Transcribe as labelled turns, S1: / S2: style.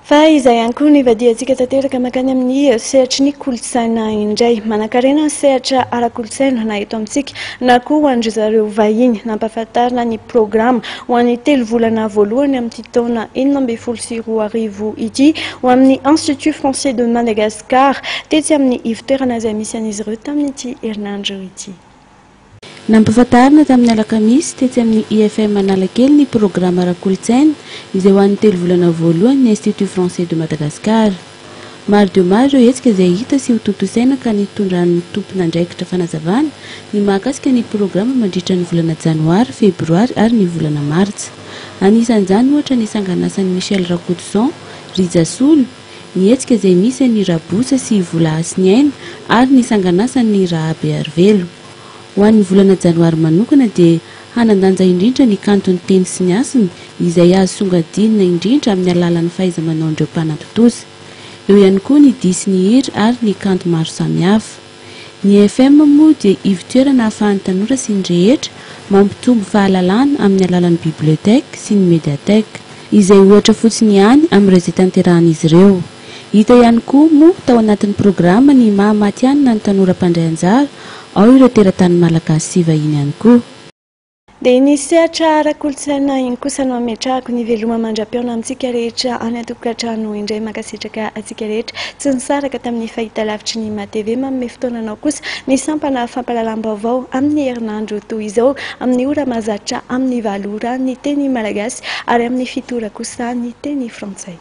S1: Fa izay ihany koa nivadiantsika tanteraka makany amin'ny sehatra ny kolotsaina indray. Manan-karena ny sehatra ara-kolotsaina na eto amintsika na koa ho andry zareo vahiny nampahafantarina ny programa ho an'ny 3 volana voalohany amin'ity taona 2024 ity ho amin'ny Institut Français de Madagascar tetsy amin'ny ivotoerana izay misy an'izy ireo tamin'ity herinandro ity.
S2: Nampahafantarina tamin'ny alakamisy tetsy amin'ny IFM Analakely ny programa ara-kolotsaina izay ho an'ny 3 volana voalohany ny Institut Français de Madagascar. Maro dia maro ireo hetsika izay hita sy ho tontosaina ka nitondran'ny tompon'andraikitra fanazavana ny mahakasika ny programa mandritra ny volana janoary, febroary ary ny volana martsa. Anisan'izany ohatra ny sanganasan'i Michel Rakotozan, Rizasolo, ny hetsika izay misy ny Rabosa sy Vola Asiniaina ary ny sanganasan'ny Rahabe Arvelo. Ho an'ny volana janoary manokana dia hanandanja indrindra ny kanton'ny teny sy ny asiny izay azo songadinina indrindra amin'ny alalan'ny fahaiza-manaon'ireo mpanatotoza. Eo ihany koa ny dihy sy ny hira ary ny kanto maro samihafa. Ny FM moa dia ivotoerana ahafahan'ny tanora sy ny rehetra mampitombo fahalalana amin'ny alalan'ny biblioteka sy ny mediateka izay ohatra fotsiny ihany amin'ireo izay tanterahan'izy ireo. Hita ihany koa moa tao anatin'ny programa ny mahamatianina ny tanora mpandray anjara ao ireo teratany malagasy sy vahiny ihany koa.
S1: Dia ny sehatra ara-kolotsaina iny kosa no ametrahako ny veloma mandra-piaona amintsika rehetra any an-tokantrano indray makasitraka antsika rehetra tsy nisaraka tamin'ny fahitalavitry ny MATV manome fotoananao kosa ny sampana fampalalam-baovao amin'ny herinandro toy izao amin'ny ora mahazatra amin'ny 7 ora ny teny malagasy ary amin'ny 7 ora kosa ny teny frantsay.